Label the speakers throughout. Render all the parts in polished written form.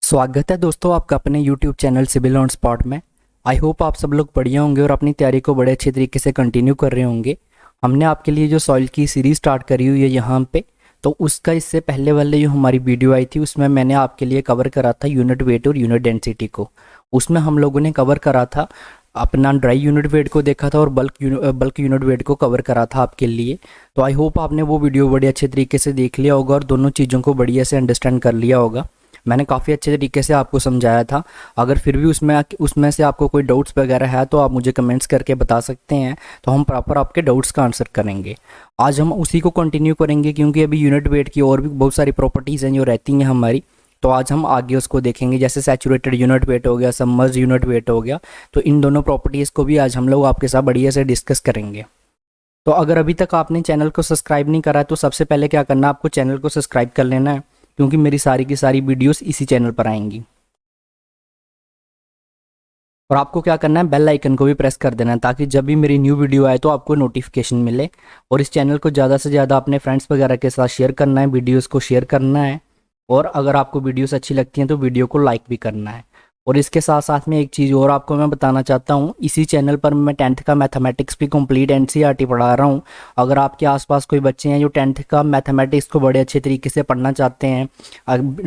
Speaker 1: स्वागत है दोस्तों आपका अपने YouTube channel civil on spot में। आई होप आप सब लोग बढ़िया होंगे और अपनी तैयारी को बड़े अच्छे तरीके से कंटिन्यू कर रहे होंगे। हमने आपके लिए जो सॉइल की सीरीज स्टार्ट करी हुई है यहाँ पे, तो उसका इससे पहले वाले जो हमारी वीडियो आई थी उसमें मैंने आपके लिए कवर करा था यूनिट वेट और यूनिट डेंसिटी को। उसमें हम लोगों ने कवर करा था अपना ड्राई यूनिट वेट को देखा था और बल्क यूनिट वेट को कवर करा था आपके लिए। तो आई होप आपने वो वीडियो बड़े अच्छे तरीके से देख लिया होगा और दोनों चीज़ों को बढ़िया से अंडरस्टैंड कर लिया होगा। मैंने काफ़ी अच्छे तरीके से आपको समझाया था। अगर फिर भी उसमें से आपको कोई डाउट्स वगैरह है तो आप मुझे कमेंट्स करके बता सकते हैं, तो हम प्रॉपर आपके डाउट्स का आंसर करेंगे। आज हम उसी को कंटिन्यू करेंगे क्योंकि अभी यूनिट वेट की और भी बहुत सारी प्रॉपर्टीज़ हैं जो रहती हैं हमारी, तो आज हम आगे उसको देखेंगे। जैसे सैचुरेटेड यूनिट वेट हो गया, सबमर्ज यूनिट वेट हो गया, तो इन दोनों प्रॉपर्टीज़ को भी आज हम लोग आपके साथ बढ़िया से डिस्कस करेंगे। तो अगर अभी तक आपने चैनल को सब्सक्राइब नहीं करा है तो सबसे पहले क्या करना है, आपको चैनल को सब्सक्राइब कर लेना है क्योंकि मेरी सारी की सारी वीडियोस इसी चैनल पर आएंगी। और आपको क्या करना है, बेल आइकन को भी प्रेस कर देना है ताकि जब भी मेरी न्यू वीडियो आए तो आपको नोटिफिकेशन मिले। और इस चैनल को ज़्यादा से ज़्यादा अपने फ्रेंड्स वगैरह के साथ शेयर करना है, वीडियोस को शेयर करना है। और अगर आपको वीडियोस अच्छी लगती हैं तो वीडियो को लाइक भी करना है। और इसके साथ साथ में एक चीज़ और आपको मैं बताना चाहता हूँ, इसी चैनल पर मैं 10th का मैथमेटिक्स भी कंप्लीट एनसीईआरटी पढ़ा रहा हूँ। अगर आपके आसपास कोई बच्चे हैं जो 10th का मैथमेटिक्स को बड़े अच्छे तरीके से पढ़ना चाहते हैं,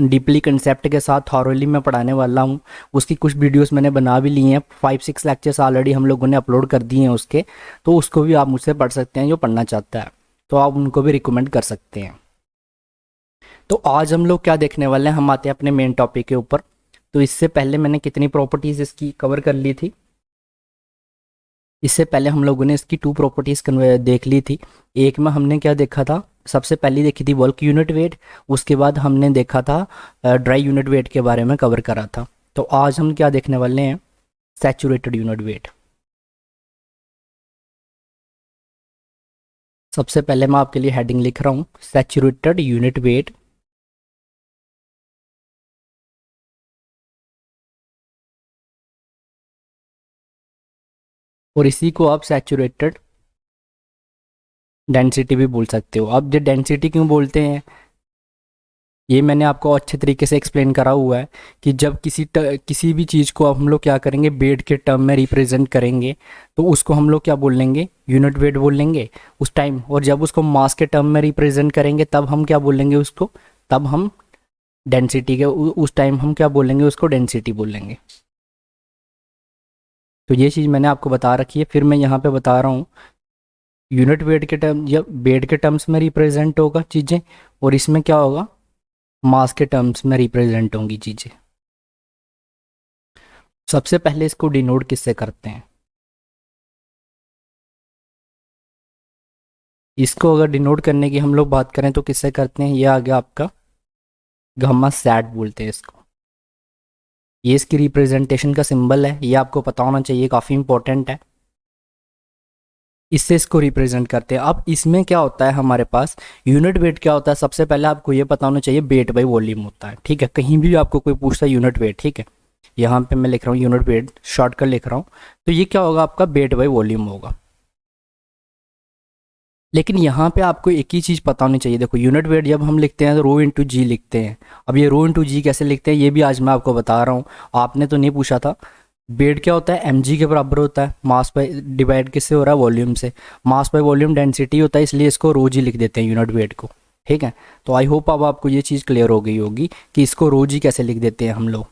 Speaker 1: डीपली कंसेप्ट के साथ थॉरोली मैं पढ़ाने वाला हूँ। उसकी कुछ वीडियोस मैंने बना भी ली हैं, 5-6 लेक्चर्स ऑलरेडी हम लोगों ने अपलोड कर दिए हैं उसके, तो उसको भी आप मुझसे पढ़ सकते हैं जो पढ़ना चाहता है, तो आप उनको भी रिकमेंड कर सकते हैं। तो आज हम लोग क्या देखने वाले हैं, हम आते हैं अपने मेन टॉपिक के ऊपर। तो इससे पहले मैंने कितनी प्रॉपर्टीज इसकी कवर कर ली थी, इससे पहले हम लोगों ने इसकी 2 प्रॉपर्टीज देख ली थी। एक में हमने क्या देखा था, सबसे पहले देखी थी बल्क यूनिट वेट, उसके बाद हमने देखा था ड्राई यूनिट वेट के बारे में कवर करा था। तो आज हम क्या देखने वाले हैं, सैचुरेटेड यूनिट वेट। सबसे पहले मैं आपके लिए हेडिंग लिख रहा हूँ, सैचुरेटेड यूनिट वेट। और इसी को आप सैचुरेटेड डेंसिटी भी बोल सकते हो। अब ये डेंसिटी क्यों बोलते हैं, ये मैंने आपको अच्छे तरीके से एक्सप्लेन करा हुआ है कि जब किसी भी चीज़ को हम लोग क्या करेंगे, वेट के टर्म में रिप्रेजेंट करेंगे तो उसको हम लोग क्या बोल लेंगे, यूनिट वेट बोल लेंगे उस टाइम। और जब उसको मास के टर्म में रिप्रेजेंट करेंगे तब हम क्या बोलेंगे उसको, तब हम डेंसिटी के उस टाइम हम क्या बोलेंगे उसको, डेंसिटी बोल लेंगे। तो ये चीज़ मैंने आपको बता रखी है, फिर मैं यहाँ पे बता रहा हूँ यूनिट वेट के टर्म या वेट के टर्म्स में रिप्रेजेंट होगा चीज़ें, और इसमें क्या होगा, मास के टर्म्स में रिप्रेजेंट होंगी चीज़ें। सबसे पहले इसको डिनोट किससे करते हैं, इसको अगर डिनोट करने की हम लोग बात करें तो किससे करते हैं, ये आ गया आपका गामा सैट बोलते हैं इसको। ये इसकी रिप्रेजेंटेशन का सिंबल है, ये आपको पता होना चाहिए, काफ़ी इंपॉर्टेंट है। इससे इसको रिप्रेजेंट करते हैं। अब इसमें क्या होता है हमारे पास, यूनिट वेट क्या होता है, सबसे पहले आपको ये पता होना चाहिए, वेट बाई वॉल्यूम होता है। ठीक है, कहीं भी आपको कोई पूछता है यूनिट वेट, ठीक है, यहाँ पे मैं लिख रहा हूँ यूनिट वेट, शॉर्टकट लिख रहा हूँ, तो ये क्या होगा आपका, वेट बाई वॉल्यूम होगा। लेकिन यहाँ पे आपको एक ही चीज़ पता होनी चाहिए, देखो यूनिट वेट जब हम लिखते हैं तो रो इंटू जी लिखते हैं। अब ये रो इंटू जी कैसे लिखते हैं ये भी आज मैं आपको बता रहा हूँ, आपने तो नहीं पूछा था। वेट क्या होता है, एम के बराबर होता है, मास बाय डिवाइड किससे हो रहा है, वॉल्यूम से। मास बाय वॉल्यूम डेंसिटी होता है, इसलिए इसको रो जी लिख देते हैं यूनिट वेट को। ठीक है, तो आई होप अब आपको ये चीज़ क्लियर हो गई होगी कि इसको रो जी कैसे लिख देते हैं हम लोग।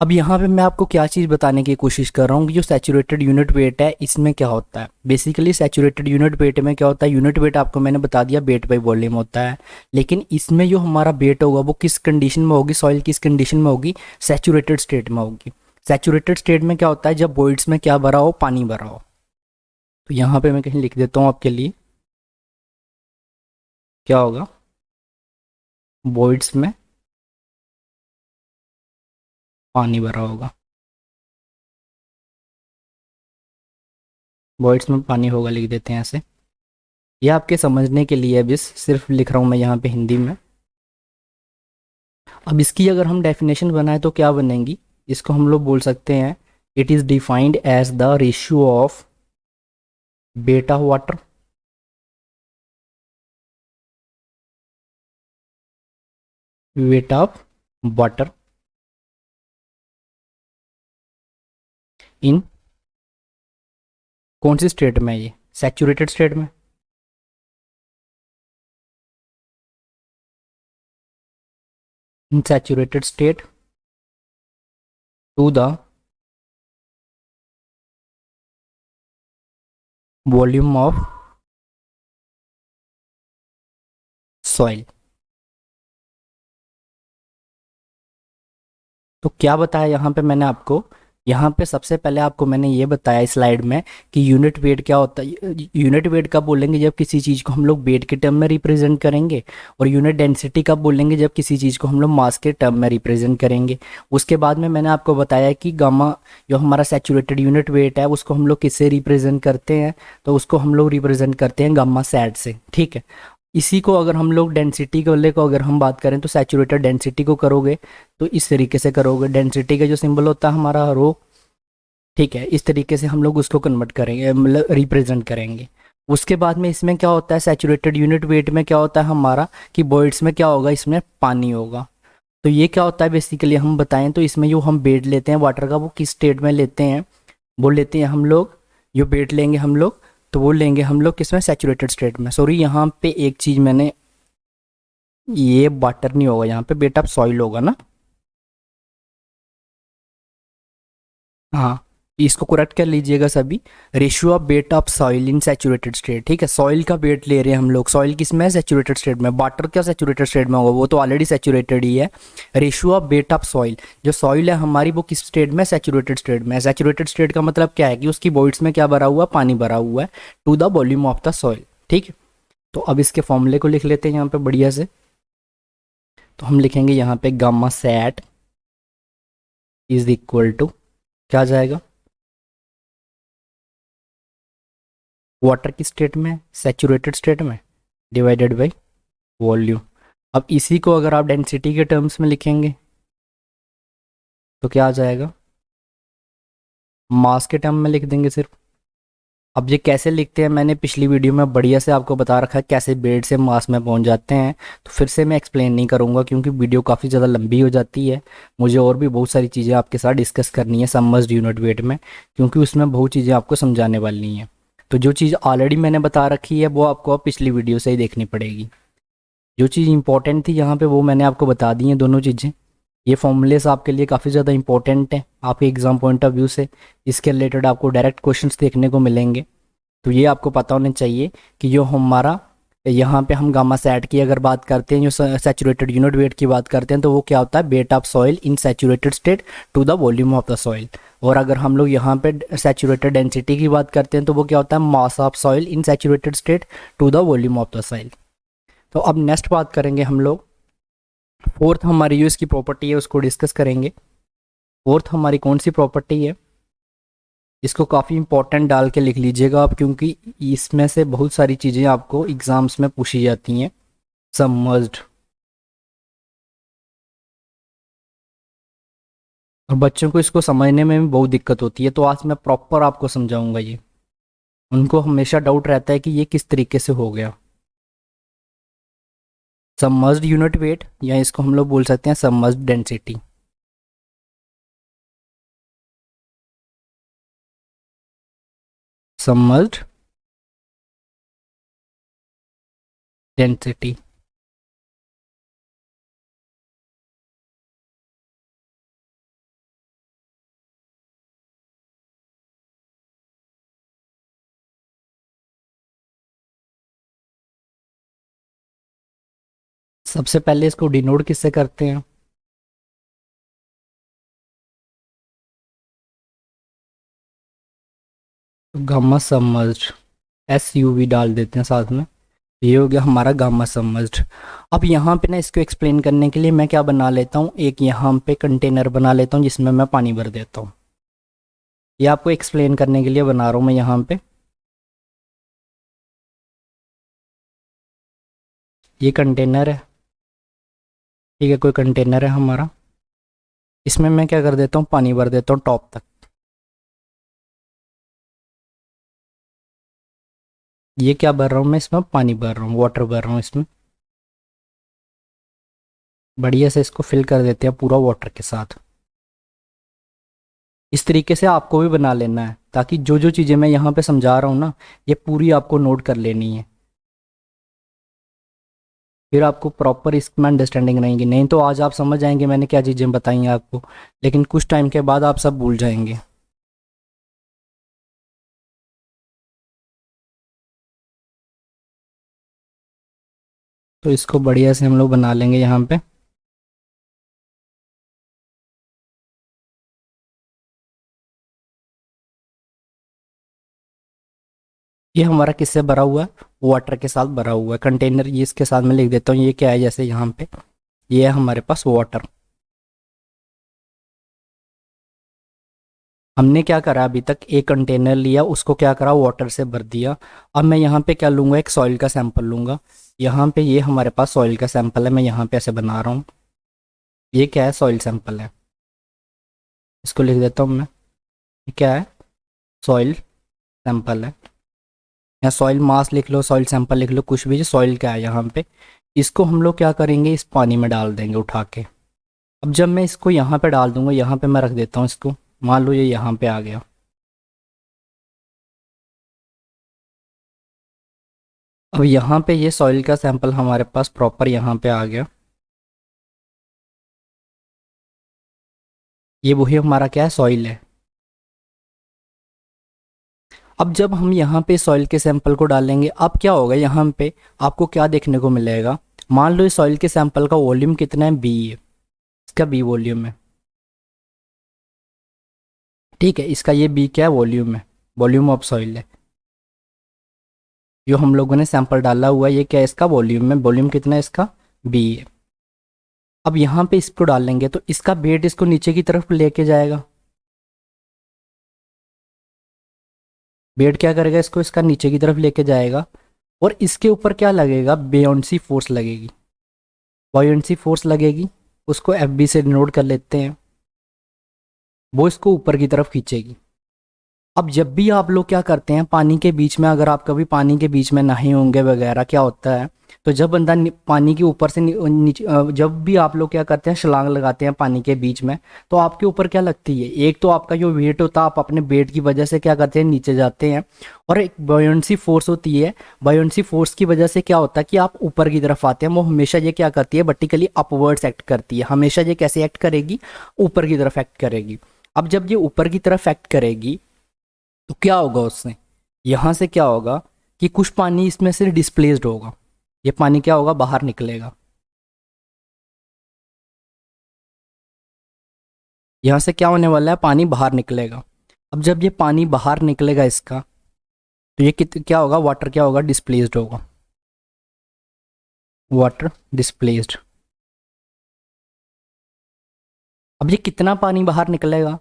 Speaker 1: अब यहाँ पे मैं आपको क्या चीज़ बताने की कोशिश कर रहा हूँ कि जो सैचुरेटेड यूनिट वेट है इसमें क्या होता है। बेसिकली सैचुरेटेड यूनिट वेट में क्या होता है, यूनिट वेट आपको मैंने बता दिया वेट बाई वॉल्यूम होता है, लेकिन इसमें जो हमारा वेट होगा वो किस कंडीशन में होगी, सॉइल किस कंडीशन में होगी, सैचुरेटेड स्टेट में होगी। सैचुरेटेड स्टेट में क्या होता है, जब वॉइड्स में क्या भरा हो, पानी भरा हो। तो यहाँ पे मैं कहीं लिख देता हूँ आपके लिए, क्या होगा, वॉइड्स में पानी भरा होगा, वॉइड्स में पानी होगा लिख देते हैं ऐसे। ये आपके समझने के लिए अभी सिर्फ लिख रहा हूँ मैं यहाँ पे हिंदी में। अब इसकी अगर हम डेफिनेशन बनाए तो क्या बनेगी, इसको हम लोग बोल सकते हैं, it is defined as the ratio of weight water weight of water in कौन सी स्टेट में है ये, सैचुरेटेड स्टेट में। In saturated state to the volume of soil. तो क्या बताया यहाँ पे मैंने आपको, यहाँ पे सबसे पहले आपको मैंने ये बताया स्लाइड में कि यूनिट वेट क्या होता है। यूनिट वेट कब बोलेंगे, जब किसी चीज़ को हम लोग वेट के टर्म में रिप्रेजेंट करेंगे। और यूनिट डेंसिटी कब बोलेंगे, जब किसी चीज़ को हम लोग मास के टर्म में रिप्रेजेंट करेंगे। उसके बाद में मैंने आपको बताया कि गामा जो हमारा सैचुरेटेड यूनिट वेट है उसको हम लोग किससे रिप्रेजेंट करते हैं, तो उसको हम लोग रिप्रेजेंट करते हैं गामा सैट से। ठीक है, इसी को अगर हम लोग डेंसिटी को वाले को अगर हम बात करें तो सैचुरेटेड डेंसिटी को करोगे तो इस तरीके से करोगे। डेंसिटी का जो सिंबल होता है हमारा रो, ठीक है, इस तरीके से हम लोग उसको कन्वर्ट करेंगे, मतलब रिप्रेजेंट करेंगे। उसके बाद में इसमें क्या होता है, सैचुरेटेड यूनिट वेट में क्या होता है हमारा कि बॉइड्स में क्या होगा, इसमें पानी होगा। तो ये क्या होता है बेसिकली हम बताएं तो इसमें जो हम बेड लेते हैं वाटर का वो किस स्टेट में लेते हैं, वो लेते हैं हम लोग, जो बेड लेंगे हम लोग तो वो लेंगे हम लोग किसमें, सैचुरेटेड स्टेट में। सॉरी यहाँ पे एक चीज़ मैंने, ये वाटर नहीं होगा यहाँ पे बेटा, सॉइल होगा ना। हाँ, इसको करेक्ट कर लीजिएगा सभी। Ratio of weight of soil in saturated state. ठीक है, सॉइल का वेट ले रहे हैं हम लोग, सॉइल किस में है, सैचुरेटेड स्टेट में। वाटर क्या सैचुरेटेड स्टेट में होगा, वो तो ऑलरेडी सैचुरेटेड ही है। Ratio of weight of soil, जो सॉइल है हमारी वो किस स्टेट में, सैचुरेटेड स्टेट में। सैचुरेटेड स्टेट का मतलब क्या है कि उसकी बॉइड्स में क्या भरा हुआ है, पानी भरा हुआ है, to the volume of the soil. ठीक है, तो अब इसके फॉर्मूले को लिख लेते हैं यहाँ पे बढ़िया से। तो हम लिखेंगे यहाँ पे gamma sat is equal to, क्या आ जाएगा, वाटर की स्टेट में, सैचुरेटेड स्टेट में, डिवाइडेड बाय वॉल्यूम। अब इसी को अगर आप डेंसिटी के टर्म्स में लिखेंगे तो क्या आ जाएगा, मास के टर्म में लिख देंगे सिर्फ। अब ये कैसे लिखते हैं मैंने पिछली वीडियो में बढ़िया से आपको बता रखा है कैसे बेड से मास में पहुंच जाते हैं, तो फिर से मैं एक्सप्लेन नहीं करूंगा क्योंकि वीडियो काफ़ी ज़्यादा लंबी हो जाती है। मुझे और भी बहुत सारी चीज़ें आपके साथ डिस्कस करनी है सबमर्ज्ड यूनिट वेट में, क्योंकि उसमें बहुत चीज़ें आपको समझाने वाली हैं। तो जो चीज़ ऑलरेडी मैंने बता रखी है वो आपको अब पिछली वीडियो से ही देखनी पड़ेगी। जो चीज़ इंपॉर्टेंट थी यहाँ पे वो मैंने आपको बता दी हैं दोनों चीज़ें। ये फॉर्मूलेस आपके लिए काफ़ी ज़्यादा इंपॉर्टेंट है आपके एग्जाम पॉइंट ऑफ व्यू से, इसके रिलेटेड आपको डायरेक्ट क्वेश्चंस देखने को मिलेंगे। तो ये आपको पता होना चाहिए कि जो हमारा यहाँ पे हम गामा सैट की अगर बात करते हैं, जो सैचुरेटेड यूनिट वेट की बात करते हैं, तो वो क्या होता है, weight of soil in saturated state to the volume of the soil. और अगर हम लोग यहाँ पे सैचुरेटेड डेंसिटी की बात करते हैं तो वो क्या होता है, mass of soil in saturated state to the volume of the soil. तो अब नेक्स्ट बात करेंगे हम लोग, फोर्थ हमारी जो इसकी प्रॉपर्टी है उसको डिस्कस करेंगे। फोर्थ हमारी कौन सी प्रॉपर्टी है, इसको काफ़ी इंपॉर्टेंट डाल के लिख लीजिएगा आप, क्योंकि इसमें से बहुत सारी चीज़ें आपको एग्जाम्स में पूछी जाती हैं सबमर्ज्ड। और बच्चों को इसको समझने में भी बहुत दिक्कत होती है, तो आज मैं प्रॉपर आपको समझाऊंगा ये। उनको हमेशा डाउट रहता है कि ये किस तरीके से हो गया। सबमर्ज्ड यूनिट वेट या इसको हम लोग बोल सकते हैं सबमर्ज्ड डेंसिटी। Submerged density. सबसे पहले इसको डिनोट किससे करते हैं, गामा सबमर्ज्ड, SUV डाल देते हैं साथ में। ये हो गया हमारा गामा सबमर्ज्ड। अब यहाँ पे ना इसको एक्सप्लेन करने के लिए मैं क्या बना लेता हूँ, एक यहाँ पे कंटेनर बना लेता हूँ जिसमें मैं पानी भर देता हूँ। ये आपको एक्सप्लेन करने के लिए बना रहा हूँ मैं यहाँ पे। ये कंटेनर है, ठीक है, कोई कंटेनर है हमारा, इसमें मैं क्या कर देता हूँ, पानी भर देता हूँ टॉप तक। ये क्या भर रहा हूँ मैं, इसमें पानी भर रहा हूँ, वाटर भर रहा हूँ इसमें। बढ़िया से इसको फिल कर देते हैं पूरा वाटर के साथ। इस तरीके से आपको भी बना लेना है, ताकि जो जो चीज़ें मैं यहाँ पे समझा रहा हूँ ना, ये पूरी आपको नोट कर लेनी है, फिर आपको प्रॉपर इसमें अंडरस्टैंडिंग रहेंगी। नहीं तो आज आप समझ जाएंगे मैंने क्या चीज़ें बताई हैं आपको, लेकिन कुछ टाइम के बाद आप सब भूल जाएंगे। तो इसको बढ़िया से हम लोग बना लेंगे यहाँ पे। ये हमारा किससे भरा हुआ है? वाटर के साथ भरा हुआ है कंटेनर। ये इसके साथ मैं लिख देता हूँ, ये क्या है, जैसे यहाँ पे ये है हमारे पास वाटर। हमने क्या करा अभी तक, एक कंटेनर लिया, उसको क्या करा, वाटर से भर दिया। अब मैं यहाँ पे क्या लूँगा, एक सॉइल का सैंपल लूँगा। यहाँ पे ये हमारे पास सॉइल का सैंपल है, मैं यहाँ पे ऐसे बना रहा हूँ। ये क्या है, सॉइल सैंपल है। इसको लिख देता हूँ मैं, ये क्या है, सॉइल सैंपल है। या सॉइल मास लिख लो, सॉइल सैंपल लिख लो, कुछ भी, सॉइल क्या है यहाँ पे। इसको हम लोग क्या करेंगे, इस पानी में डाल देंगे उठा के। अब जब मैं इसको यहाँ पे डाल दूंगा, यहाँ पे मैं रख देता हूँ इसको, मान लो ये यहाँ पे आ गया। अब यहाँ पे ये सॉइल का सैंपल हमारे पास प्रॉपर यहाँ पे आ गया। ये वही हमारा क्या है, सॉइल है। अब जब हम यहाँ पे सॉइल के सैंपल को डालेंगे, अब क्या होगा, यहाँ पे आपको क्या देखने को मिलेगा। मान लो इस सॉइल के सैंपल का वॉल्यूम कितना है, बी है, इसका बी वॉल्यूम है, ठीक है। इसका ये बी क्या है, वॉल्यूम है, वॉल्यूम ऑफ सॉइल है। जो हम लोगों ने सैंपल डाला हुआ है, ये क्या है, इसका वॉल्यूम है। वॉल्यूम कितना है इसका, बी है। अब यहाँ पे इसको डालेंगे तो इसका वेट इसको नीचे की तरफ लेके जाएगा। वेट क्या करेगा, इसको इसका नीचे की तरफ लेके जाएगा। और इसके ऊपर क्या लगेगा, बेयोंसी फोर्स लगेगी, बॉयंसी फोर्स लगेगी। उसको एफ बी से डिनोट कर लेते हैं। वो इसको ऊपर की तरफ खींचेगी। अब जब भी आप लोग क्या करते हैं, पानी के बीच में, अगर आप कभी पानी के बीच में नहाए होंगे वगैरह, क्या होता है, तो जब बंदा पानी के ऊपर से नीचे, जब भी आप लोग क्या करते हैं, छलांग लगाते हैं पानी के बीच में, तो आपके ऊपर क्या लगती है, एक तो आपका जो वेट होता है, आप अपने वेट की वजह से क्या करते हैं, नीचे जाते हैं। और एक बॉयंसी फोर्स होती है, बॉयंसी फोर्स की वजह से क्या होता है कि आप ऊपर की तरफ आते हैं। वो हमेशा ये क्या करती है, वर्टिकली अपवर्ड्स एक्ट करती है। हमेशा ये कैसे एक्ट करेगी, ऊपर की तरफ एक्ट करेगी। अब जब ये ऊपर की तरफ एक्ट करेगी, तो क्या होगा उससे, यहाँ से क्या होगा कि कुछ पानी इसमें से डिस्प्लेस्ड होगा। ये पानी क्या होगा, बाहर निकलेगा। यहाँ से क्या होने वाला है, पानी बाहर निकलेगा। अब जब ये पानी बाहर निकलेगा इसका, तो ये क्या होगा, वाटर क्या होगा, डिस्प्लेस्ड होगा, वाटर डिस्प्लेस्ड। अब ये कितना पानी बाहर निकलेगा,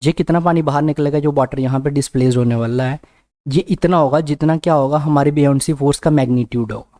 Speaker 1: ये कितना पानी बाहर निकलेगा, जो वाटर यहाँ पे डिस्प्लेस्ड होने वाला है, ये इतना होगा जितना क्या होगा, हमारी बेयोंसी फोर्स का मैग्नीट्यूड होगा।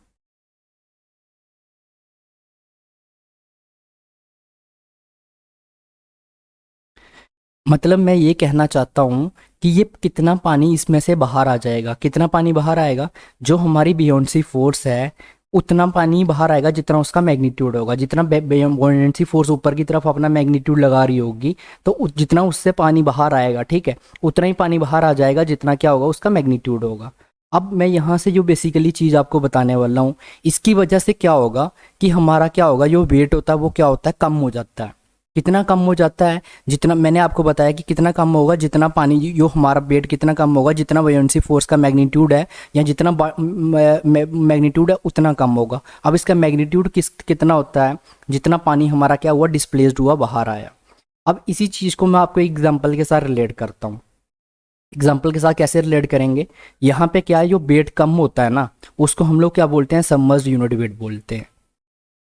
Speaker 1: मतलब मैं ये कहना चाहता हूँ कि ये कितना पानी इसमें से बाहर आ जाएगा, कितना पानी बाहर आएगा, जो हमारी बियोंसी फोर्स है उतना पानी बाहर आएगा जितना उसका मैग्नीट्यूड होगा। जितना बियोंसी फोर्स ऊपर की तरफ अपना मैग्नीट्यूड लगा रही होगी, तो जितना उससे पानी बाहर आएगा, ठीक है, उतना ही पानी बाहर आ जाएगा जितना क्या होगा, उसका मैग्नीट्यूड होगा। अब मैं यहाँ से जो बेसिकली चीज़ आपको बताने वाला हूँ, इसकी वजह से क्या होगा कि हमारा क्या होगा, जो वेट होता है वो क्या होता है, कम हो जाता है। कितना कम हो जाता है, जितना मैंने आपको बताया कि कितना कम होगा, जितना पानी जो हमारा वेट कितना कम होगा, जितना बुयांसी फोर्स का मैग्नीट्यूड है, या जितना मैग्नीट्यूड है उतना कम होगा। अब इसका मैग्नीट्यूड कितना होता है, जितना पानी हमारा क्या हुआ, डिस्प्लेस्ड हुआ, बाहर आया। अब इसी चीज़ को मैं आपको एग्जाम्पल के साथ रिलेट करता हूँ। एग्जाम्पल के साथ कैसे रिलेट करेंगे, यहाँ पे क्या है, जो वेट कम होता है ना, उसको हम लोग क्या बोलते हैं, सबमर्ज्ड यूनिट वेट बोलते हैं।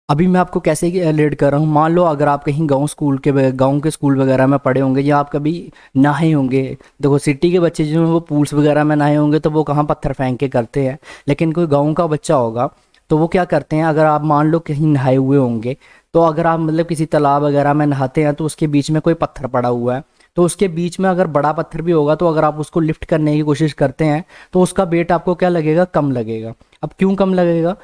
Speaker 1: अभी मैं आपको कैसे रिलेट कर रहा हूँ, मान लो अगर आप कहीं गांव के स्कूल वगैरह में पढ़े होंगे, या आप कभी नहाए होंगे। देखो सिटी के बच्चे जो हैं वो पूल्स वगैरह में नहाए होंगे, तो वो कहाँ पत्थर फेंक के करते हैं। लेकिन कोई गाँव का बच्चा होगा तो वो क्या करते हैं, अगर आप मान लो कहीं नहाए हुए होंगे, तो अगर आप मतलब किसी तालाब वगैरह में नहाते हैं, तो उसके बीच में कोई पत्थर पड़ा हुआ है, तो उसके बीच में अगर बड़ा पत्थर भी होगा, तो अगर आप उसको लिफ्ट करने की कोशिश करते हैं, तो उसका वेट आपको क्या लगेगा, कम लगेगा। अब क्यों कम लगेगा,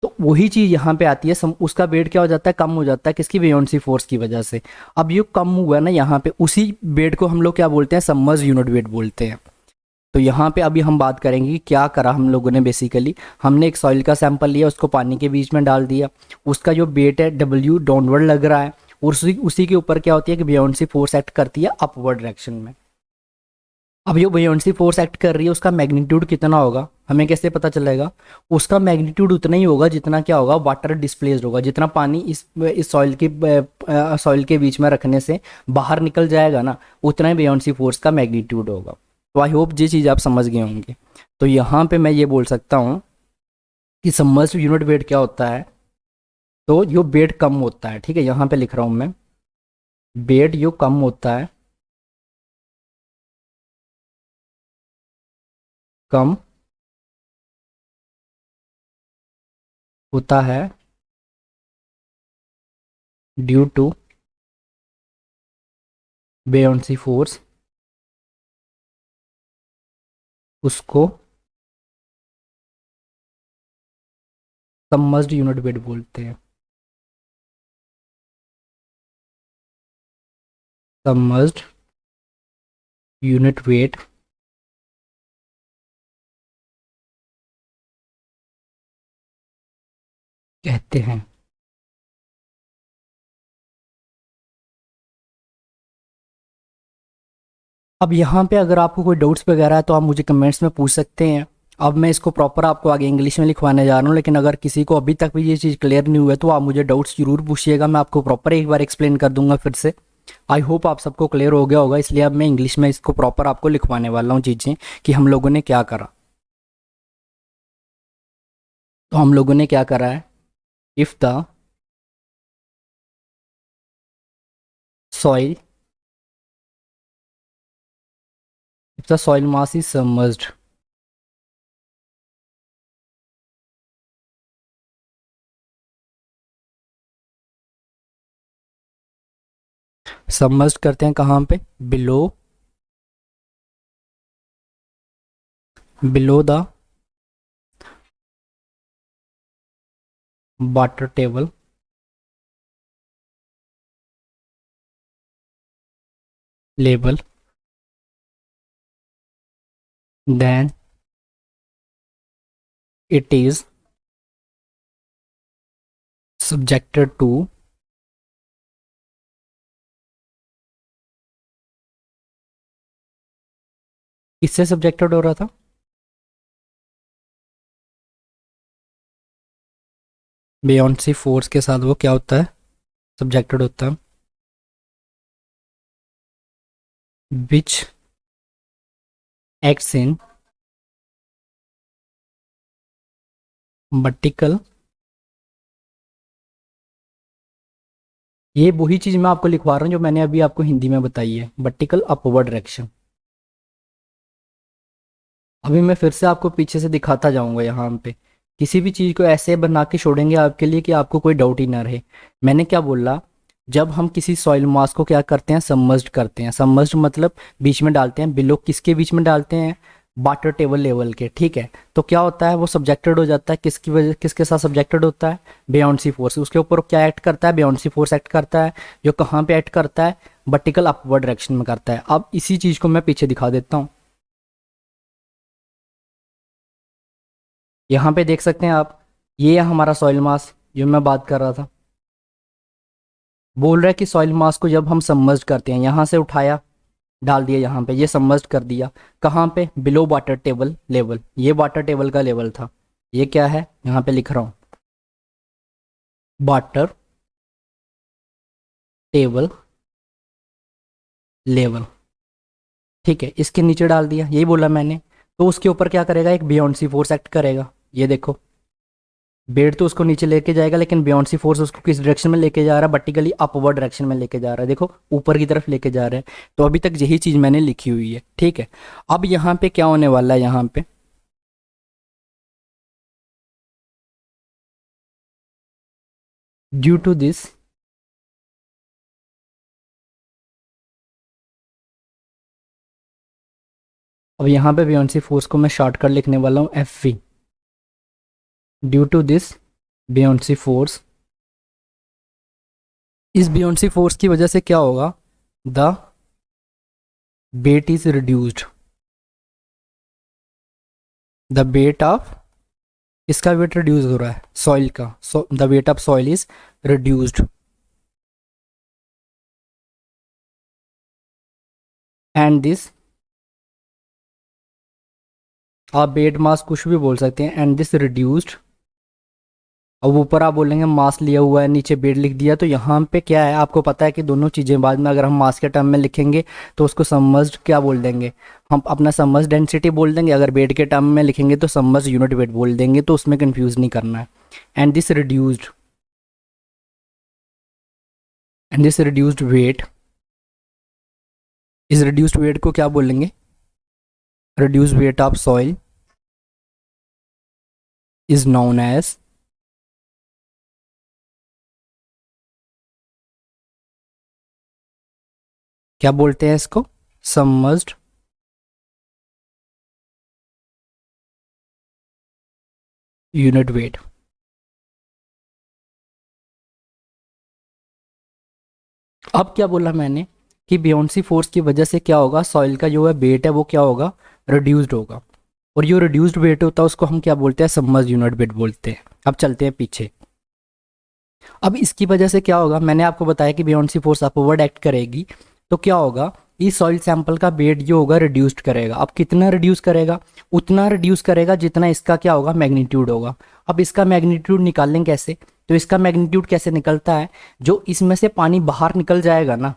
Speaker 1: तो वही चीज़ यहाँ पे आती है, उसका वेट क्या हो जाता है, कम हो जाता है, किसकी, बेयोंसी फोर्स की वजह से। अब ये कम हुआ ना यहाँ पे, उसी वेट को हम लोग क्या बोलते हैं, सबमर्ज यूनिट वेट बोलते हैं। तो यहाँ पे अभी हम बात करेंगे कि क्या करा हम लोगों ने। बेसिकली हमने एक सॉइल का सैंपल लिया, उसको पानी के बीच में डाल दिया, उसका जो वेट है W डाउनवर्ड लग रहा है, और उसी उसी के ऊपर क्या होती है कि बेयोंसी फोर्स एक्ट करती है अपवर्ड डायरेक्शन में। अब जो बेयोंसी फोर्स एक्ट कर रही है उसका मैग्नीट्यूड कितना होगा, हमें कैसे पता चलेगा, उसका मैग्नीट्यूड उतना ही होगा जितना क्या होगा, वाटर डिस्प्लेस्ड होगा, जितना पानी इस सॉइल के बीच में रखने से बाहर निकल जाएगा ना, उतना ही बेयोंसी फोर्स का मैग्नीट्यूड होगा। तो आई होप ये चीज़ आप समझ गए होंगे। तो यहाँ पे मैं ये बोल सकता हूँ कि सबमर्ज्ड यूनिट वेट क्या होता है, तो जो वेट कम होता है, ठीक है, यहाँ पे लिख रहा हूँ मैं, वेट जो कम होता है, कम होता है ड्यू टू बेयोंसी फोर्स, उसको सबमर्ज्ड यूनिट वेट बोलते हैं, सबमर्ज्ड यूनिट वेट कहते हैं। अब यहाँ पे अगर आपको कोई डाउट्स वगैरह है तो आप मुझे कमेंट्स में पूछ सकते हैं। अब मैं इसको प्रॉपर आपको आगे इंग्लिश में लिखवाने जा रहा हूँ, लेकिन अगर किसी को अभी तक भी ये चीज़ क्लियर नहीं हुआ है तो आप मुझे डाउट्स जरूर पूछिएगा, मैं आपको प्रॉपर एक बार एक्सप्लेन कर दूंगा फिर से। आई होप आप सबको क्लियर हो गया होगा, इसलिए अब मैं इंग्लिश में इसको प्रॉपर आपको लिखवाने वाला हूँ चीज़ें कि हम लोगों ने क्या करा। तो हम लोगों ने क्या करा है, if the soil, if the soil mass is submerged, submerged करते हैं कहाँ पे, below, below the water table level, then it is subjected to किससे सब्जेक्टेड हो रहा था, बेयोंसी फोर्स के साथ वो क्या होता है, सब्जेक्टेड होता है, विच एक्ट्स इन वर्टिकल, ये वही चीज मैं आपको लिखवा रहा हूँ जो मैंने अभी आपको हिंदी में बताई है, वर्टिकल अपवर्ड डायरेक्शन। अभी मैं फिर से आपको पीछे से दिखाता जाऊंगा, यहाँ पे किसी भी चीज़ को ऐसे बना के छोड़ेंगे आपके लिए कि आपको कोई डाउट ही ना रहे। मैंने क्या बोला, जब हम किसी सॉइल मास को क्या करते हैं, सबमर्ज्ड करते हैं, सबमर्ज्ड मतलब बीच में डालते हैं, बिलो किसके बीच में डालते हैं, वाटर टेबल लेवल के, ठीक है। तो क्या होता है, वो सब्जेक्टेड हो जाता है, किसकी वजह, किसके साथ सब्जेक्टेड होता है, बेयोंसी फोर्स, उसके ऊपर क्या एक्ट करता है, बेयोंसी फोर्स एक्ट करता है, जो कहाँ पे एक्ट करता है, वर्टिकल अपवर्ड डायरेक्शन में करता है। अब इसी चीज़ को मैं पीछे दिखा देता हूँ, यहाँ पे देख सकते हैं आप, ये है हमारा सॉइल मास जो मैं बात कर रहा था। बोल रहा है कि सॉइल मास को जब हम सबमर्ज करते हैं, यहाँ से उठाया डाल दिया, यहाँ पे ये सबमर्ज कर दिया, कहाँ पे, बिलो वाटर टेबल लेवल, ये वाटर टेबल का लेवल था, ये क्या है, यहाँ पे लिख रहा हूँ, वाटर टेबल लेवल, ठीक है, इसके नीचे डाल दिया, यही बोला मैंने। तो उसके ऊपर क्या करेगा, एक बियोंसी फोर्स एक्ट करेगा, ये देखो, बेड तो उसको नीचे लेके जाएगा, लेकिन बियोंसी फोर्स उसको किस डायरेक्शन में लेके जा रहा है, वर्टिकली अपवर्ड डायरेक्शन में लेके जा रहा है, देखो ऊपर की तरफ लेके जा रहा है। तो अभी तक यही चीज मैंने लिखी हुई है, ठीक है। अब यहाँ पे क्या होने वाला है, यहाँ पे ड्यू टू दिस, अब यहाँ पे बियोंसी फोर्स को मैं शॉर्टकट लिखने वाला हूँ, F V, due to this buoyancy force, इस बियोंसी फोर्स की वजह से क्या होगा, the weight is reduced, the weight of, इसका वेट रिड्यूस हो रहा है सॉइल का, the weight of soil is reduced and this, आप वेट मास कुछ भी बोल सकते हैं, एंड दिस रिड्यूस्ड, अब ऊपर आप बोलेंगे मास लिया हुआ है, नीचे वेट लिख दिया, तो यहाँ पे क्या है आपको पता है कि दोनों चीज़ें बाद में अगर हम मास के टर्म में लिखेंगे तो उसको सबमर्ज्ड क्या बोल देंगे, हम अपना सबमर्ज्ड डेंसिटी बोल देंगे, अगर वेट के टर्म में लिखेंगे तो सबमर्ज्ड यूनिट वेट बोल देंगे, तो उसमें कंफ्यूज नहीं करना है। And this reduced, and this reduced weight, इस रिड्यूस्ड वेट को क्या बोलेंगे, reduced weight of soil is known as, क्या बोलते हैं इसको, सबमर्ज्ड यूनिट वेट। अब क्या बोला मैंने कि बियोंसी फोर्स की वजह से क्या होगा, सॉइल का जो है वेट है वो क्या होगा, रिड्यूस्ड होगा, और जो रिड्यूस्ड वेट होता है उसको हम क्या बोलते हैं, सबमर्ज्ड यूनिट वेट बोलते हैं। अब चलते हैं पीछे। अब इसकी वजह से क्या होगा, मैंने आपको बताया कि बियोंसी फोर्स अपवर्ड एक्ट करेगी, तो क्या होगा, इस सॉइल सैंपल का वेट जो होगा रिड्यूस्ड करेगा। अब कितना रिड्यूस करेगा, उतना रिड्यूस करेगा जितना इसका क्या होगा, मैग्नीट्यूड होगा। अब इसका मैग्नीट्यूड निकालें कैसे, तो इसका मैग्नीट्यूड कैसे निकलता है, जो इसमें से पानी बाहर निकल जाएगा ना,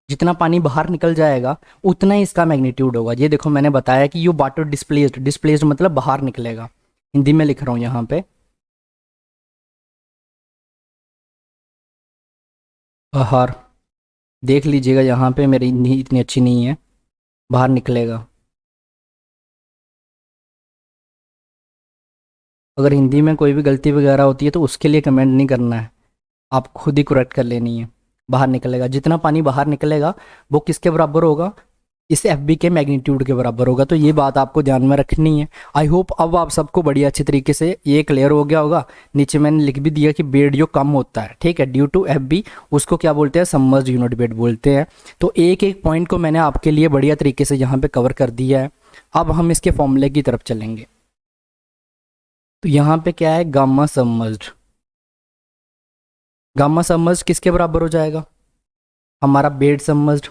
Speaker 1: जितना पानी बाहर निकल जाएगा उतना ही इसका मैग्नीट्यूड होगा। ये देखो मैंने बताया कि ये वाटर डिस्प्लेस्ड, डिस्प्लेस्ड मतलब बाहर निकलेगा, हिंदी में लिख रहा हूँ यहाँ पे, बाहर, देख लीजिएगा यहाँ पे मेरी हिंदी इतनी अच्छी नहीं है, बाहर निकलेगा। अगर हिंदी में कोई भी गलती वगैरह होती है तो उसके लिए कमेंट नहीं करना है, आप खुद ही करेक्ट कर लेनी है। बाहर निकलेगा, जितना पानी बाहर निकलेगा वो किसके बराबर होगा, इस एफ बी के मैग्नीट्यूड के बराबर होगा। तो ये बात आपको ध्यान में रखनी है। आई होप अब आप सबको बड़ी अच्छी तरीके से ये क्लियर हो गया होगा। नीचे मैंने लिख भी दिया कि वेट जो कम होता है, ठीक है, ड्यू टू एफ बी, उसको क्या बोलते हैं, सबमर्ज्ड यूनिट वेट बोलते हैं। तो एक एक पॉइंट को मैंने आपके लिए बढ़िया तरीके से यहाँ पे कवर कर दिया है। अब हम इसके फॉर्मूले की तरफ चलेंगे। तो यहाँ पे क्या है, गामा सबमर्ज्ड, गामा सबमर्ज्ड किसके बराबर हो जाएगा, हमारा bed submerged,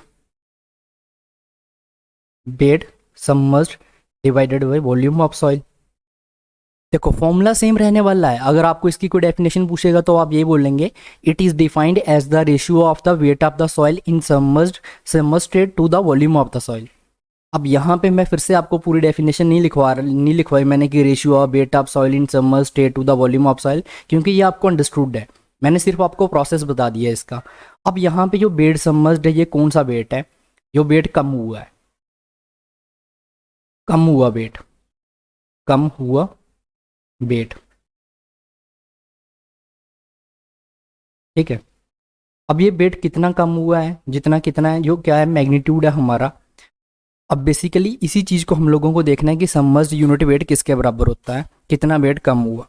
Speaker 1: bed submerged divided by volume of soil. देखो फॉर्मूला सेम रहने वाला है, अगर आपको इसकी कोई डेफिनेशन पूछेगा तो आप ये बोलेंगे, it is defined as the ratio of the weight of the soil in submerged state to the volume of the soil. अब यहाँ पे मैं फिर से आपको पूरी डेफिनेशन नहीं लिखवाई मैंने कि ratio of weight of soil in submerged state to the volume of soil, क्योंकि ये आपको अंडरस्टूड है, मैंने सिर्फ आपको प्रोसेस बता दिया है इसका। अब यहाँ पे जो बेड सबमर्ज्ड है, ये कौन सा वेट है, जो वेट कम हुआ है, कम हुआ वेट, कम हुआ वेट, ठीक है। अब ये वेट कितना कम हुआ है, जितना कितना है, जो क्या है मैग्नीट्यूड है हमारा। अब बेसिकली इसी चीज़ को हम लोगों को देखना है कि सबमर्ज्ड यूनिट वेट किसके बराबर होता है, कितना वेट कम हुआ।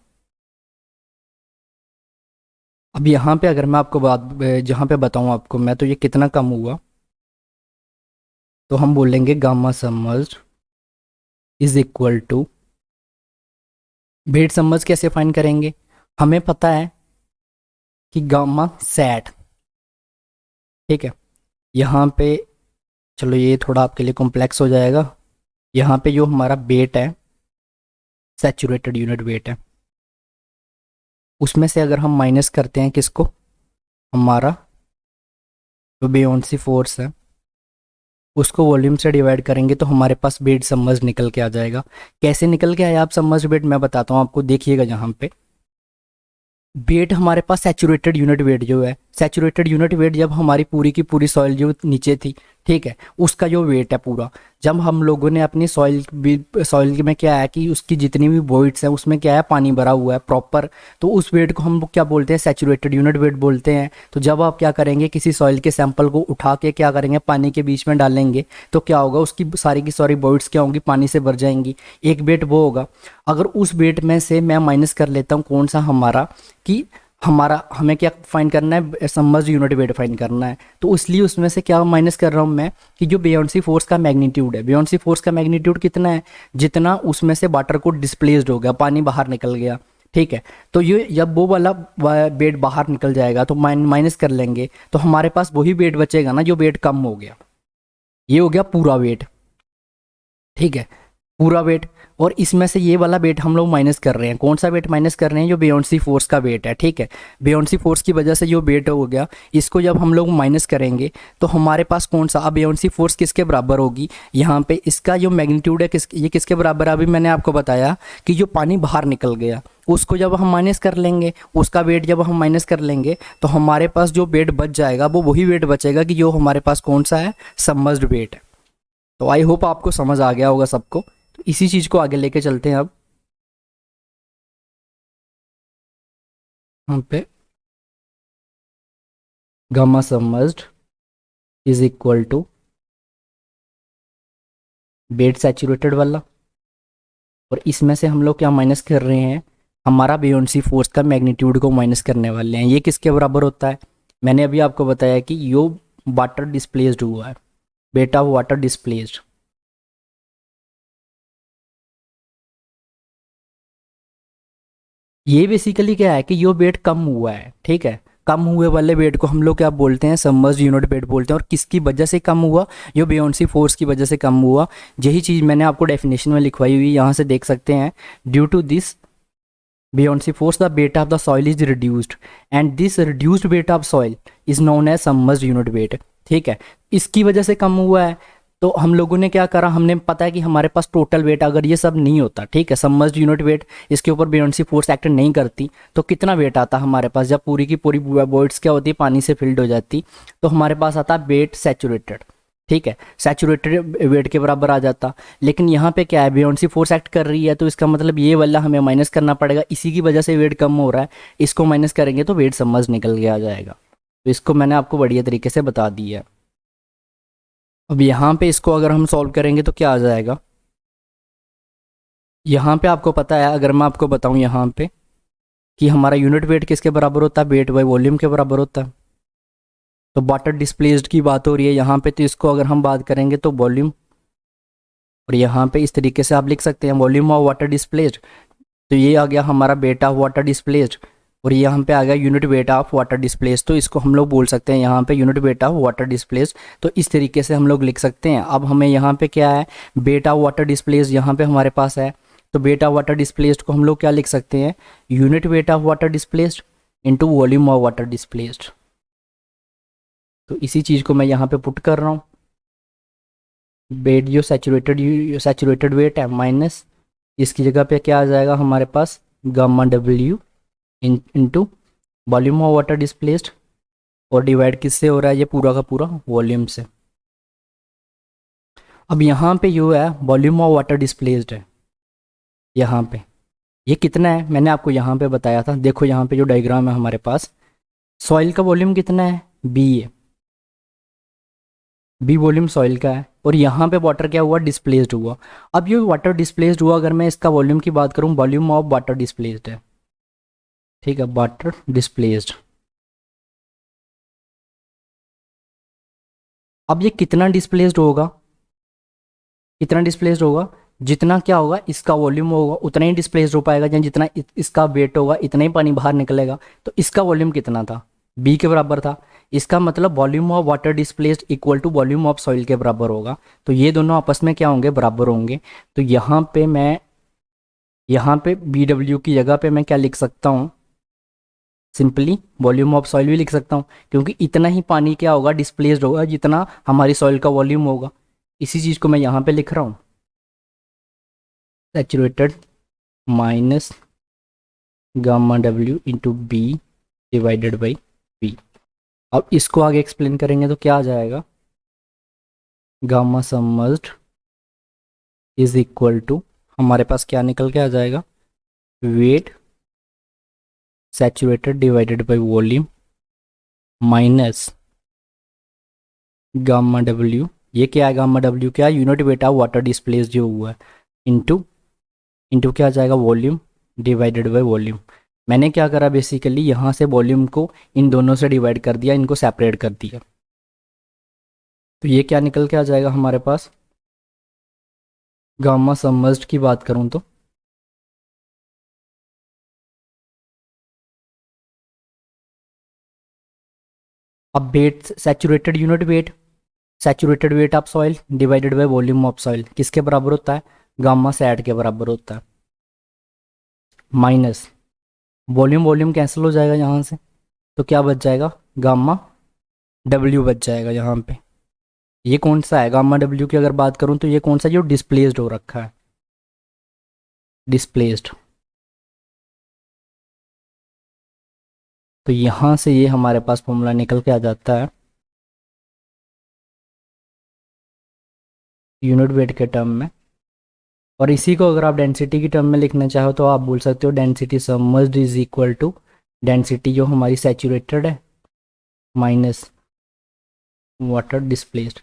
Speaker 1: अब यहाँ पे अगर मैं आपको बात जहाँ पे बताऊँ आपको मैं, तो ये कितना कम हुआ, तो हम बोलेंगे gamma submerged is equal to, weight submerge कैसे फाइंड करेंगे, हमें पता है कि गामा सैट, ठीक है। यहाँ पे चलो ये थोड़ा आपके लिए कॉम्प्लेक्स हो जाएगा। यहाँ पे जो हमारा वेट है, सैचुरेटेड यूनिट वेट है, उसमें से अगर हम माइनस करते हैं किसको, हमारा जो बियोंसी फोर्स है उसको वॉल्यूम से डिवाइड करेंगे तो हमारे पास वेट सबमर्ज निकल के आ जाएगा। कैसे निकल के आया आप सबमर्ज वेट, मैं बताता हूँ आपको, देखिएगा यहाँ पे वेट हमारे पास सैचुरेटेड यूनिट वेट जो है, सैचुरेटेड यूनिट वेट जब हमारी पूरी की पूरी सॉइल जो नीचे थी, ठीक है, उसका जो वेट है पूरा, जब हम लोगों ने अपनी सॉइल में क्या है कि उसकी जितनी भी वॉइड्स हैं उसमें क्या है, पानी भरा हुआ है प्रॉपर, तो उस वेट को हम लोग क्या बोलते हैं, सैचुरेटेड यूनिट वेट बोलते हैं। तो जब आप क्या करेंगे, किसी सॉइल के सैंपल को उठा के क्या करेंगे, पानी के बीच में डालेंगे, तो क्या होगा, उसकी सारी की सारी वॉइड्स क्या होंगी, पानी से भर जाएंगी। एक वेट वो होगा। अगर उस वेट में से मैं माइनस कर लेता हूँ कौन सा, हमारा कि हमारा हमें क्या फाइंड करना है, सबमर्ज्ड यूनिट वेट फाइंड करना है, तो इसलिए उसमें से क्या माइनस कर रहा हूँ मैं, कि जो बेयोंसी फोर्स का मैग्नीट्यूड है, बेयोंसी फोर्स का मैग्नीट्यूड कितना है, जितना उसमें से वाटर को डिस्प्लेस्ड हो गया, पानी बाहर निकल गया। ठीक है, तो ये जब वो वाला वेट बाहर निकल जाएगा तो माइनस कर लेंगे, तो हमारे पास वही वेट बचेगा ना जो वेट कम हो गया। ये हो गया पूरा वेट। ठीक है, पूरा वेट। और इसमें से ये वाला वेट हम लोग माइनस कर रहे हैं, कौन सा वेट माइनस कर रहे हैं, जो बेयोंसी फोर्स का वेट है। ठीक है, बेयोंसी फोर्स की वजह से जो वेट हो गया, इसको जब हम लोग माइनस करेंगे तो हमारे पास कौन सा, अब बेयोंसी फोर्स किसके बराबर होगी, यहाँ पे इसका जो मैग्नीट्यूड है ये किसके बराबर है, अभी मैंने आपको बताया कि जो पानी बाहर निकल गया उसको जब हम माइनस कर लेंगे, उसका वेट जब हम माइनस कर लेंगे, तो हमारे पास जो वेट बच जाएगा वो वही वेट बचेगा कि जो हमारे पास कौन सा है, सबमर्ज्ड वेट है। तो आई होप आपको समझ आ गया होगा सबको। तो इसी चीज़ को आगे लेके चलते हैं अब। यहाँ पे gamma submerged is equal to weight saturated वाला, और इसमें से हम लोग क्या माइनस कर रहे हैं, हमारा बेयोंसी फोर्स का मैग्नीट्यूड को माइनस करने वाले हैं। ये किसके बराबर होता है, मैंने अभी आपको बताया कि यो वाटर डिस्प्लेस्ड हुआ है, बेटा वाटर डिस्प्लेस्ड। ये बेसिकली क्या है कि यो वेट कम हुआ है। ठीक है, कम हुए वाले वेट को हम लोग क्या बोलते हैं, सबमर्ज्ड यूनिट वेट बोलते हैं। और किसकी वजह से कम हुआ, यो बेयोंसी फोर्स की वजह से कम हुआ। यही चीज़ मैंने आपको डेफिनेशन में लिखवाई हुई, यहाँ से देख सकते हैं। Due to this buoyancy force the weight of the soil is reduced and this reduced weight of soil is known as submerged unit weight. ठीक है, इसकी वजह से कम हुआ है। तो हम लोगों ने क्या करा, हमने पता है कि हमारे पास टोटल वेट अगर ये सब नहीं होता, ठीक है, सबमर्ज्ड यूनिट वेट इसके ऊपर बेयोंसी फोर्स एक्ट नहीं करती, तो कितना वेट आता हमारे पास, जब पूरी की पूरी वॉइड्स क्या होती, पानी से फिल्ड हो जाती, तो हमारे पास आता वेट सैचुरेटेड। ठीक है, सैचुरेटेड वेट के बराबर आ जाता। लेकिन यहाँ पे क्या है, बेयोंसी फोर्स एक्ट कर रही है, तो इसका मतलब ये वाला हमें माइनस करना पड़ेगा, इसी की वजह से वेट कम हो रहा है। इसको माइनस करेंगे तो वेट सबमर्ज निकल के आ जाएगा। तो इसको मैंने आपको बढ़िया तरीके से बता दिया है। अब यहाँ पे इसको अगर हम सॉल्व करेंगे तो क्या आ जाएगा, यहाँ पे आपको पता है, अगर मैं आपको बताऊँ यहाँ पे कि हमारा यूनिट वेट किसके बराबर होता है, वेट बाई वॉल्यूम के बराबर होता है। तो वाटर डिस्प्लेस्ड की बात हो रही है यहाँ पे, तो इसको अगर हम बात करेंगे तो वॉल्यूम, और यहाँ पे इस तरीके से आप लिख सकते हैं वॉल्यूम ऑफ वाटर डिस्प्लेस्ड। तो ये आ गया हमारा वेट ऑफ वाटर डिस्प्लेस्ड, और यहाँ पे आ गया unit weight of water displaced. तो इसको हम लोग बोल सकते हैं यहाँ पे unit weight of water displaced. तो इस तरीके से हम लोग लिख सकते हैं। अब हमें यहाँ पे क्या है, वेट ऑफ वाटर डिस्प्लेस्ड यहाँ पे हमारे पास है, तो वेट ऑफ वाटर डिस्प्लेस्ड को हम लोग क्या लिख सकते हैं, unit weight of water displaced into volume of water displaced. तो इसी चीज़ को मैं यहाँ पे पुट कर रहा हूँ, वेट जो सैचुरेटेड वेट है माइनस, इसकी जगह पे क्या आ जाएगा हमारे पास, gamma W into volume of water displaced, और डिवाइड किससे हो रहा है, ये पूरा का पूरा वॉल्यूम से। अब यहाँ पे जो है वॉल्यूम ऑफ वाटर डिस्प्लेस्ड है, यहाँ पे ये कितना है, मैंने आपको यहाँ पे बताया था। देखो यहाँ पे जो डायग्राम है हमारे पास, सॉइल का वॉल्यूम कितना है, बी है, बी वॉल्यूम सॉइल का है, और यहाँ पे वाटर क्या हुआ, डिस्प्लेस्ड हुआ। अब ये वाटर डिस्प्लेस्ड हुआ, अगर मैं इसका वॉल्यूम की बात करूँ, वॉल्यूम ऑफ वाटर डिस्प्लेस्ड है। ठीक है, वाटर डिस्प्लेस्ड। अब ये कितना डिस्प्लेस्ड होगा, कितना डिस्प्लेस्ड होगा, जितना क्या होगा इसका वॉल्यूम होगा उतना ही डिस्प्लेस्ड हो पाएगा, या जितना इसका वेट होगा इतना ही पानी बाहर निकलेगा। तो इसका वॉल्यूम कितना था, बी के बराबर था। इसका मतलब volume of water displaced equal to volume of soil के बराबर होगा। तो ये दोनों आपस में क्या होंगे, बराबर होंगे। तो यहाँ पे मैं, यहाँ पे बी डब्ल्यू की जगह पे मैं क्या लिख सकता हूँ, सिंपली वॉल्यूम ऑफ सॉइल भी लिख सकता हूँ, क्योंकि इतना ही पानी क्या होगा, डिस्प्लेस्ड होगा जितना हमारी सॉइल का वॉल्यूम होगा। इसी चीज़ को मैं यहाँ पे लिख रहा हूँ, saturated minus gamma W into B divided by B. अब इसको आगे एक्सप्लेन करेंगे तो क्या आ जाएगा, gamma submerged is equal to, हमारे पास क्या निकल के आ जाएगा, weight saturated divided by volume minus gamma W, ये क्या है गामा डब्ल्यू, क्या है unit weight of water displace जो हुआ है, इनटू इनटू क्या आ जाएगा वॉल्यूम डिवाइडेड बाय वॉल्यूम। मैंने क्या करा बेसिकली यहाँ से वॉल्यूम को इन दोनों से डिवाइड कर दिया, इनको सेपरेट कर दिया, तो ये क्या निकल के आ जाएगा हमारे पास, गामा सबमर्ज्ड की बात करूँ तो अब weight saturated unit weight, saturated weight of soil divided by volume of soil किसके बराबर होता है, गामा सैड के बराबर होता है, माइनस वॉल्यूम वॉल्यूम कैंसिल हो जाएगा यहाँ से, तो क्या बच जाएगा, गामा डब्ल्यू बच जाएगा यहाँ पे। ये कौन सा है गामा डब्ल्यू की अगर बात करूँ तो ये कौन सा जो डिस्प्लेस्ड हो रखा है, डिस्प्लेस्ड, तो यहाँ से ये हमारे पास फॉर्मूला निकल के आ जाता है यूनिट वेट के टर्म में। और इसी को अगर आप डेंसिटी की टर्म में लिखना चाहो तो आप बोल सकते हो density submerged is equal to density जो हमारी सैचुरेटेड है माइनस वाटर डिस्प्लेस्ड।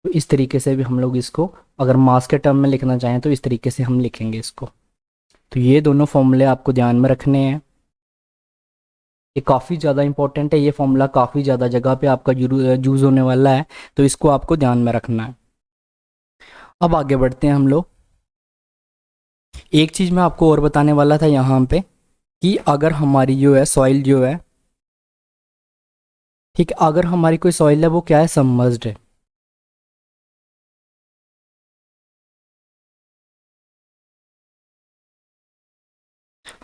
Speaker 1: तो इस तरीके से भी हम लोग इसको अगर मास के टर्म में लिखना चाहें तो इस तरीके से हम लिखेंगे इसको। तो ये दोनों फॉर्मूले आपको ध्यान में रखने हैं, ये काफ़ी ज़्यादा इंपॉर्टेंट है, ये फॉर्मूला काफ़ी ज़्यादा जगह पे आपका यूज़ होने वाला है, तो इसको आपको ध्यान में रखना है। अब आगे बढ़ते हैं हम लोग। एक चीज़ मैं आपको और बताने वाला था यहाँ पे कि अगर हमारी जो है सॉइल जो है, ठीक है, अगर हमारी कोई सॉइल है वो क्या है, सबमर्ज्ड है,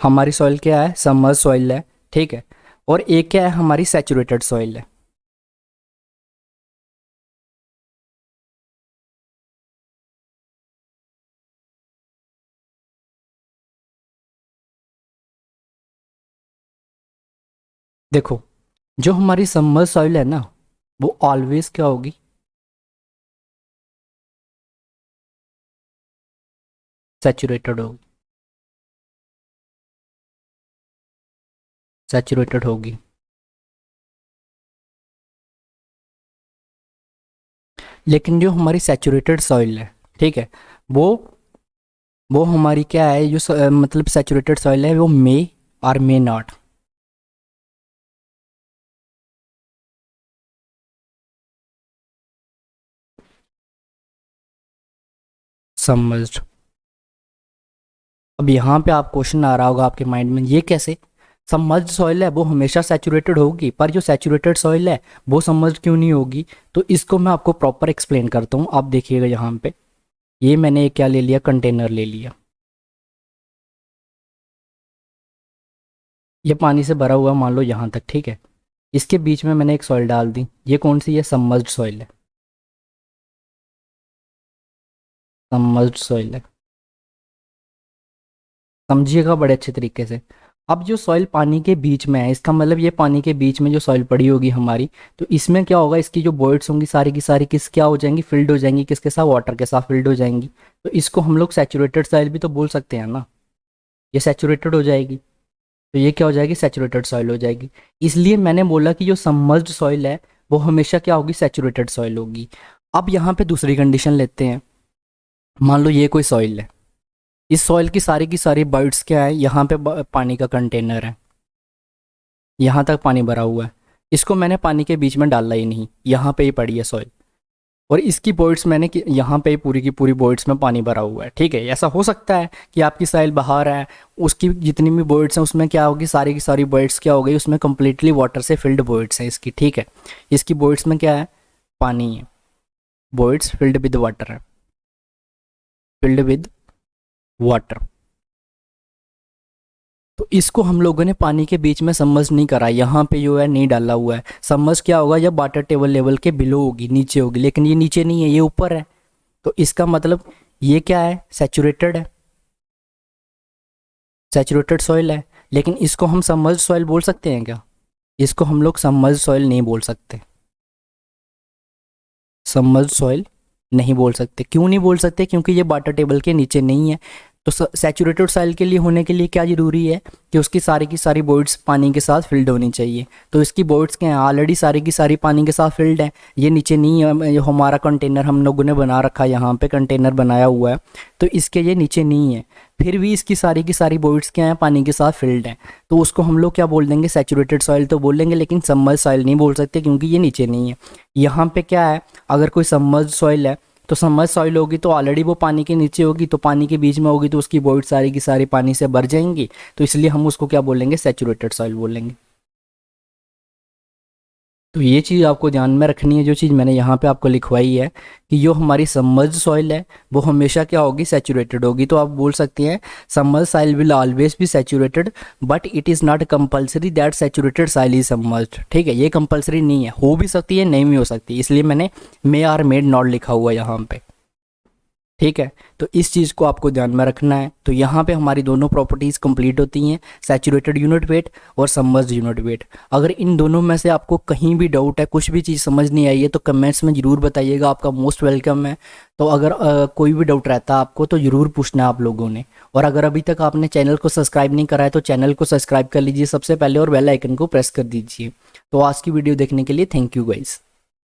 Speaker 1: हमारी सॉइल क्या है, सबमर्ज सॉइल है, ठीक है, और एक क्या है हमारी सैचुरेटेड सॉइल है। देखो जो हमारी सबमर्ज सॉइल है ना वो ऑलवेज क्या होगी, सैचुरेटेड होगी, सैचुरेटेड होगी। लेकिन जो हमारी सैचुरेटेड सॉइल है, ठीक है, वो वो हमारी क्या है जो मतलब सैचुरेटेड सॉइल है वो मे और मे नॉट, सबमर्ज्ड। अब यहाँ पे आप क्वेश्चन आ रहा होगा आपके माइंड में, ये कैसे, सबमर्ज्ड सॉइल है वो हमेशा सैचुरेटेड होगी पर जो सैचुरेटेड सॉइल है वो सबमर्ज्ड क्यों नहीं होगी। तो इसको मैं आपको प्रॉपर एक्सप्लेन करता हूँ, आप देखिएगा यहाँ पे, ये मैंने एक क्या ले लिया, कंटेनर ले लिया, ये पानी से भरा हुआ मान लो यहाँ तक, ठीक है, इसके बीच में मैंने एक सॉइल डाल दी, ये कौन सी है, सबमर्ज्ड सॉइल है, सबमर्ज्ड सॉइल है, समझिएगा बड़े अच्छे तरीके से। अब जो सॉइल पानी के बीच में है इसका मतलब ये पानी के बीच में जो सॉइल पड़ी होगी हमारी, तो इसमें क्या होगा, इसकी जो वॉइड्स होंगी सारी की सारी किस क्या हो जाएंगी, फिल्ड हो जाएंगी, किसके साथ, वाटर के साथ फिल्ड हो जाएंगी। तो इसको हम लोग सैचुरेटेड सॉइल भी तो बोल सकते हैं ना, ये सैचुरेटेड हो जाएगी, तो ये क्या हो जाएगी, सैचुरेटेड सॉइल हो जाएगी। इसलिए मैंने बोला कि जो सबमर्ज्ड सॉइल है वो हमेशा क्या होगी, सैचुरेटेड सॉइल होगी। अब यहाँ पे दूसरी कंडीशन लेते हैं, मान लो ये कोई सॉइल है, इस सॉइल की सारी बर्ड्स क्या है, यहाँ पे पानी का कंटेनर है, यहाँ तक पानी भरा हुआ है, इसको मैंने पानी के बीच में डाला ही नहीं, यहाँ पे ही पड़ी है सॉइल, और इसकी बॉइड्स मैंने यहाँ पे ही पूरी की पूरी बॉइड्स में पानी भरा हुआ है, ठीक है। ऐसा हो सकता है कि आपकी सॉइल बाहर है, उसकी जितनी भी बॉइड्स हैं उसमें क्या होगी, सारी की सारी बॉइड्स क्या हो गई, उसमें कम्प्लीटली वाटर से फिल्ड बॉइड्स हैं इसकी, ठीक है, इसकी बॉइड्स में क्या है, पानी है, बॉइड्स फिल्ड विद वाटर है, फिल्ड विद वाटर। तो इसको हम लोगों ने पानी के बीच में सबमर्ज नहीं करा, यहाँ पे जो है नहीं डाला हुआ है। सबमर्ज क्या होगा, जब वाटर टेबल लेवल के बिलो होगी, नीचे होगी, लेकिन ये नीचे नहीं है, ये ऊपर है, तो इसका मतलब ये क्या है, सैचुरेटेड है, सैचुरेटेड सॉइल है। लेकिन इसको हम सबमर्ज सॉइल बोल सकते हैं क्या, इसको हम लोग सबमर्ज सॉइल नहीं बोल सकते। सबमर्ज्ड सॉइल नहीं बोल सकते। क्यों नहीं बोल सकते? क्योंकि ये वाटर टेबल के नीचे नहीं है। तो सैचुरेटेड सॉइल के लिए होने के लिए क्या ज़रूरी है कि उसकी सारी की सारी वॉइड्स पानी के साथ फिल्ड होनी चाहिए। तो इसकी वॉइड्स क्या हैं? ऑलरेडी सारी की सारी पानी के साथ फिल्ड है। ये नीचे नहीं है, ये हमारा कंटेनर हम लोगों ने बना रखा है, यहाँ पे कंटेनर बनाया हुआ है, तो इसके ये नीचे नहीं है। फिर भी इसकी सारी की सारी वॉइड्स क्या हैं? पानी के साथ फिल्ड हैं। तो उसको हम लोग क्या बोल देंगे? सैचुरेटेड सॉइल तो बोल देंगे, लेकिन सबमर्ज्ड सॉइल नहीं बोल सकते क्योंकि ये नीचे नहीं है। यहाँ पे क्या है, अगर कोई सबमर्ज्ड सॉइल है तो सबमर्ज्ड सॉइल होगी तो ऑलरेडी वो पानी के नीचे होगी, तो पानी के बीच में होगी, तो उसकी वॉइड सारी की सारी पानी से भर जाएंगी। तो इसलिए हम उसको क्या बोलेंगे? सैचुरेटेड सॉइल बोलेंगे। तो ये चीज़ आपको ध्यान में रखनी है, जो चीज़ मैंने यहाँ पे आपको लिखवाई है कि जो हमारी सबमर्ज्ड सॉइल है वो हमेशा क्या होगी? सैचुरेटेड होगी। तो आप बोल सकते हैं submerged soil will always be saturated but it is not compulsory that saturated soil is submerged. ठीक है, ये कंपल्सरी नहीं है, हो भी सकती है, नहीं भी हो सकती, इसलिए मैंने मे आर मेड नॉट लिखा हुआ है यहाँ पे। ठीक है, तो इस चीज़ को आपको ध्यान में रखना है। तो यहाँ पे हमारी दोनों प्रॉपर्टीज़ कंप्लीट होती हैं, सैचुरेटेड यूनिट वेट और सबमर्ज्ड यूनिट वेट। अगर इन दोनों में से आपको कहीं भी डाउट है, कुछ भी चीज़ समझ नहीं आई है, तो कमेंट्स में ज़रूर बताइएगा, आपका मोस्ट वेलकम है। तो अगर कोई भी डाउट रहता है आपको तो ज़रूर पूछना है आप लोगों ने। और अगर अभी तक आपने चैनल को सब्सक्राइब नहीं करा है तो चैनल को सब्सक्राइब कर लीजिए सबसे पहले और बेल आइकन को प्रेस कर दीजिए। तो आज की वीडियो देखने के लिए थैंक यू गाइस।